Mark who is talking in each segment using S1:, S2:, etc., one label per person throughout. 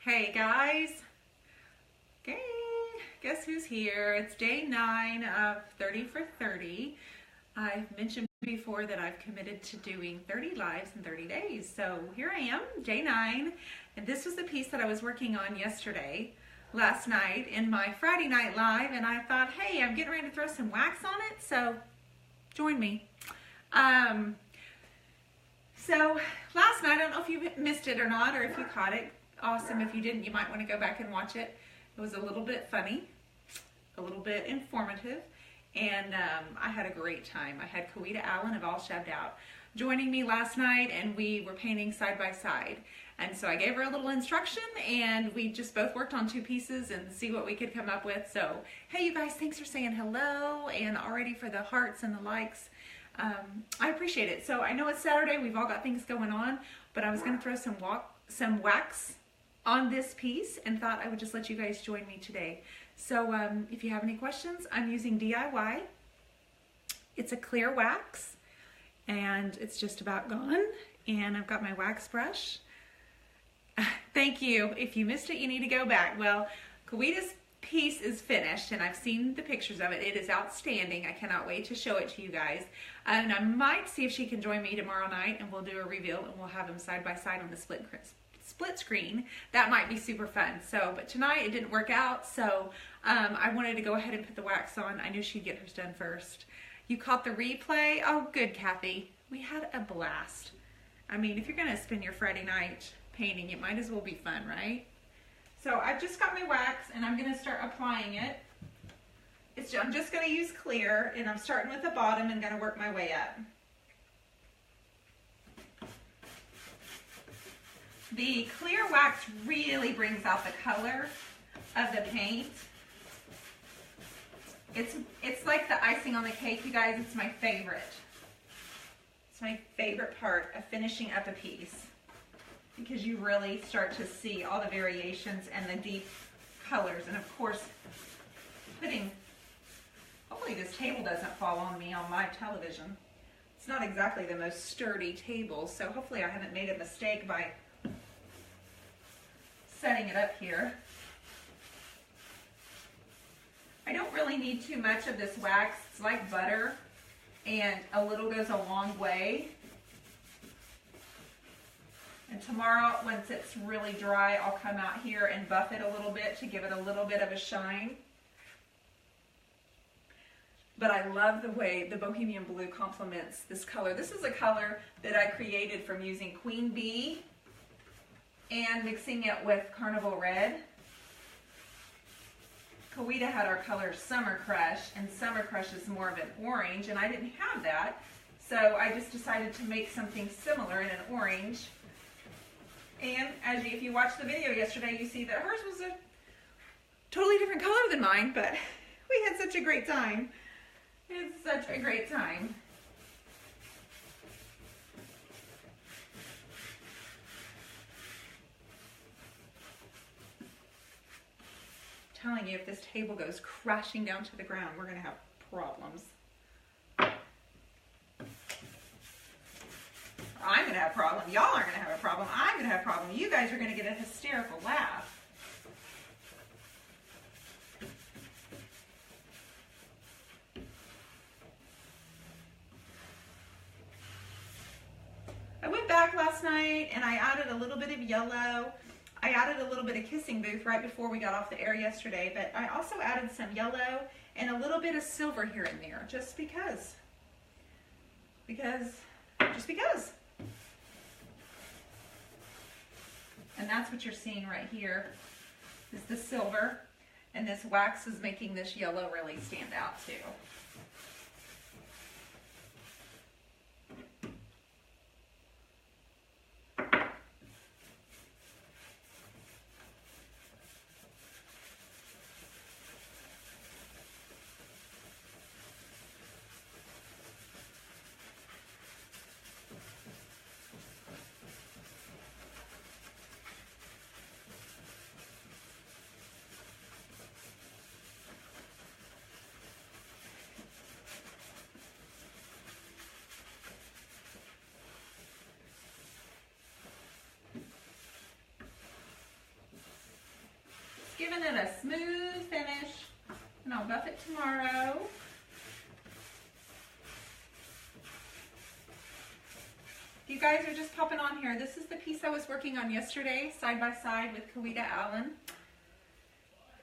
S1: Hey guys, okay, guess who's here? It's day 9 of 30 for 30. I've mentioned before that I've committed to doing 30 lives in 30 days. So here I am, day 9, and this was the piece that I was working on last night in my Friday night live, and I thought, hey, I'm getting ready to throw some wax on it, so join me. So last night, I don't know if you missed it or not, or if you caught it. Awesome. If you didn't, you might want to go back and watch it. It was a little bit funny, a little bit informative, and I had a great time. I had Kawita Allen of All Shaved Out joining me last night, and we were painting side by side. And so I gave her a little instruction, and we just both worked on 2 pieces and see what we could come up with. So, hey, you guys, thanks for saying hello and already for the hearts and the likes. I appreciate it. So I know it's Saturday. We've all got things going on, but I was going to throw some wax on this piece and thought I would just let you guys join me today. So if you have any questions, I'm using DIY. It's a clear wax and it's just about gone. And I've got my wax brush. Thank you. If you missed it, you need to go back. Well, Kawita's piece is finished and I've seen the pictures of it. It is outstanding. I cannot wait to show it to you guys. And I might see if she can join me tomorrow night and we'll do a reveal and we'll have them side by side on the split screen. That might be super fun. So, but tonight it didn't work out, so I wanted to go ahead and put the wax on. I knew she'd get hers done first. You caught the replay? Oh, good, Kathy. We had a blast. I mean, if you're gonna spend your Friday night painting, it might as well be fun, right? So I've just got my wax and I'm gonna start applying it. I'm just gonna use clear, and I'm starting with the bottom and gonna work my way up. The clear wax really brings out the color of the paint. It's like the icing on the cake, you guys. It's my favorite. It's my favorite part of finishing up a piece because you really start to see all the variations and the deep colors. And of course, hopefully this table doesn't fall on me on my television. It's not exactly the most sturdy table, so hopefully I haven't made a mistake by setting it up here. I don't really need too much of this wax. It's like butter, and a little goes a long way. And tomorrow, once it's really dry, I'll come out here and buff it a little bit to give it a little bit of a shine. But I love the way the Bohemian Blue complements this color. This is a color that I created from using Queen Bee and mixing it with Carnival Red. Kawita had our color Summer Crush, and Summer Crush is more of an orange, and I didn't have that, so I just decided to make something similar in an orange. And if you watched the video yesterday, you see that hers was a totally different color than mine, but we had such a great time. It's such a great time. Telling you, if this table goes crashing down to the ground, we're going to have problems. I'm going to have a problem. Y'all aren't going to have a problem. I'm going to have a problem. You guys are going to get a hysterical laugh. I went back last night and I added a little bit of yellow. I added a little bit of Kissing Booth right before we got off the air yesterday, but I also added some yellow and a little bit of silver here and there, just because. Just because. And that's what you're seeing right here, is the silver, and this wax is making this yellow really stand out too. giving it a smooth finish. And I'll buff it tomorrow. If you guys are just popping on here, this is the piece I was working on yesterday, side by side with Kawita Allen.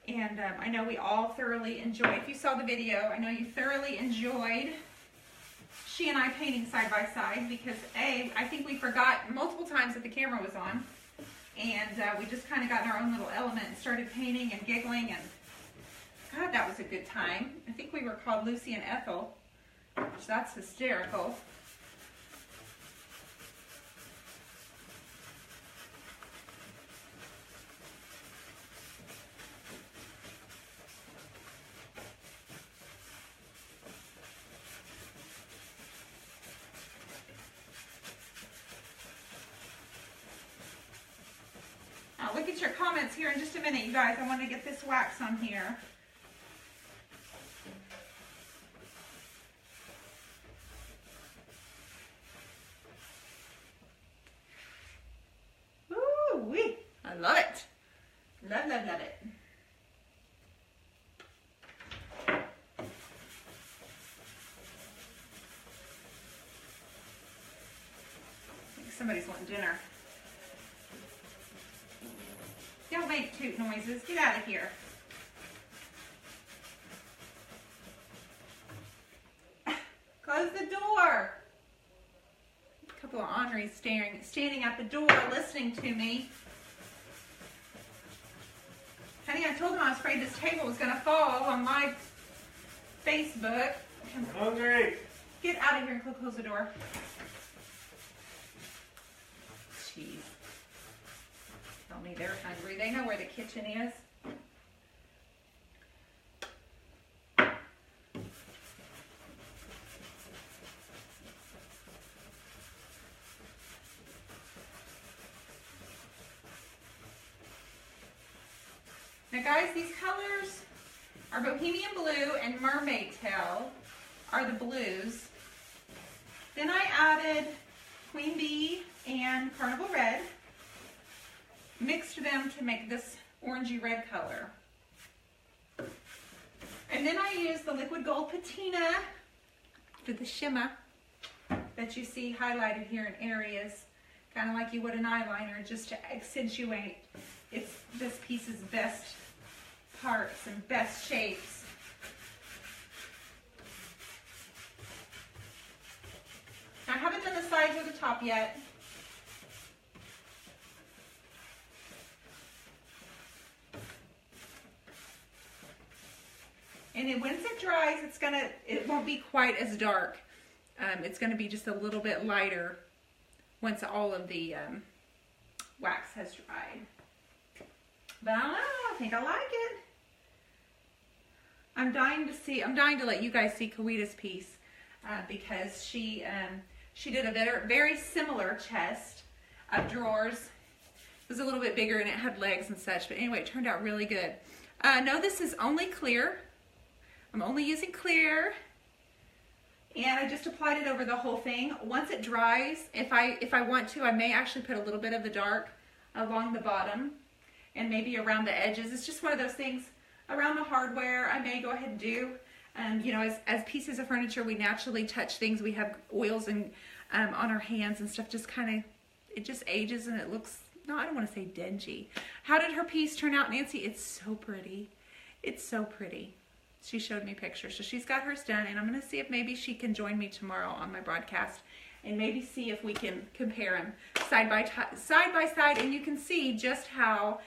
S1: And I know we all thoroughly enjoyed, if you saw the video, I know you thoroughly enjoyed she and I painting side by side because I think we forgot multiple times that the camera was on. And we just kind of got in our own little element and started painting and giggling, and God, that was a good time. I think we were called Lucy and Ethel, which that's hysterical. I'll look at your comments here in just a minute, you guys. I want to get this wax on here. Ooh-wee. I love it. Love, love, love it. I think somebody's wanting dinner. Don't make toot noises. Get out of here. Close the door. A couple of Henris standing at the door listening to me. Honey, I told him I was afraid this table was going to fall on my Facebook.
S2: I'm hungry.
S1: Get out of here and close the door. Jeez. Tell me they're hungry. They know where the kitchen is. Now guys, these colors are Bohemian Blue and Mermaid Tail are the blues. Then I added Queen Bee and Carnival Red. Mixed them to make this orangey red color. And then I used the liquid gold patina for the shimmer that you see highlighted here in areas, kind of like you would an eyeliner, just to accentuate this piece's best parts and best shapes. I haven't done the sides or the top yet. And then once it dries, it won't be quite as dark. It's gonna be just a little bit lighter once all of the wax has dried. But I don't know, I think I like it. I'm dying to let you guys see Kawita's piece because she did a very similar chest of drawers. It was a little bit bigger and it had legs and such, but anyway, it turned out really good. No, this is only clear. I'm only using clear, and I just applied it over the whole thing. Once it dries, if I want to, I may actually put a little bit of the dark along the bottom and maybe around the edges. It's just one of those things around the hardware I may go ahead and do. You know, as pieces of furniture, we naturally touch things. We have oils and on our hands and stuff. Just kind of, it just ages and it looks, no, I don't want to say dingy. How did her piece turn out, Nancy? It's so pretty. It's so pretty. She showed me pictures. So she's got hers done, and I'm going to see if maybe she can join me tomorrow on my broadcast and maybe see if we can compare them side by side, and you can see just how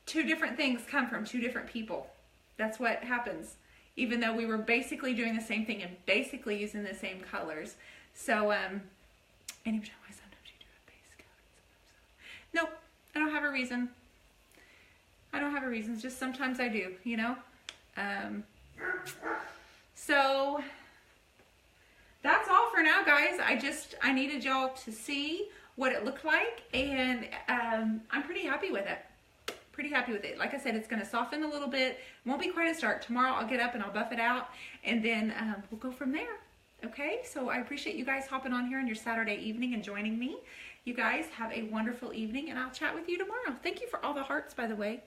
S1: two different things come from two different people. That's what happens, even though we were basically doing the same thing and basically using the same colors. So, anyway, sometimes you do a base coat. Nope, I don't have a reason. I don't have a reason, just sometimes I do, you know? So, that's all for now, guys. I needed y'all to see what it looked like, and I'm pretty happy with it. Pretty happy with it. Like I said, it's going to soften a little bit. It won't be quite as dark. Tomorrow I'll get up and I'll buff it out, and then we'll go from there. Okay? So I appreciate you guys hopping on here on your Saturday evening and joining me. You guys have a wonderful evening, and I'll chat with you tomorrow. Thank you for all the hearts, by the way.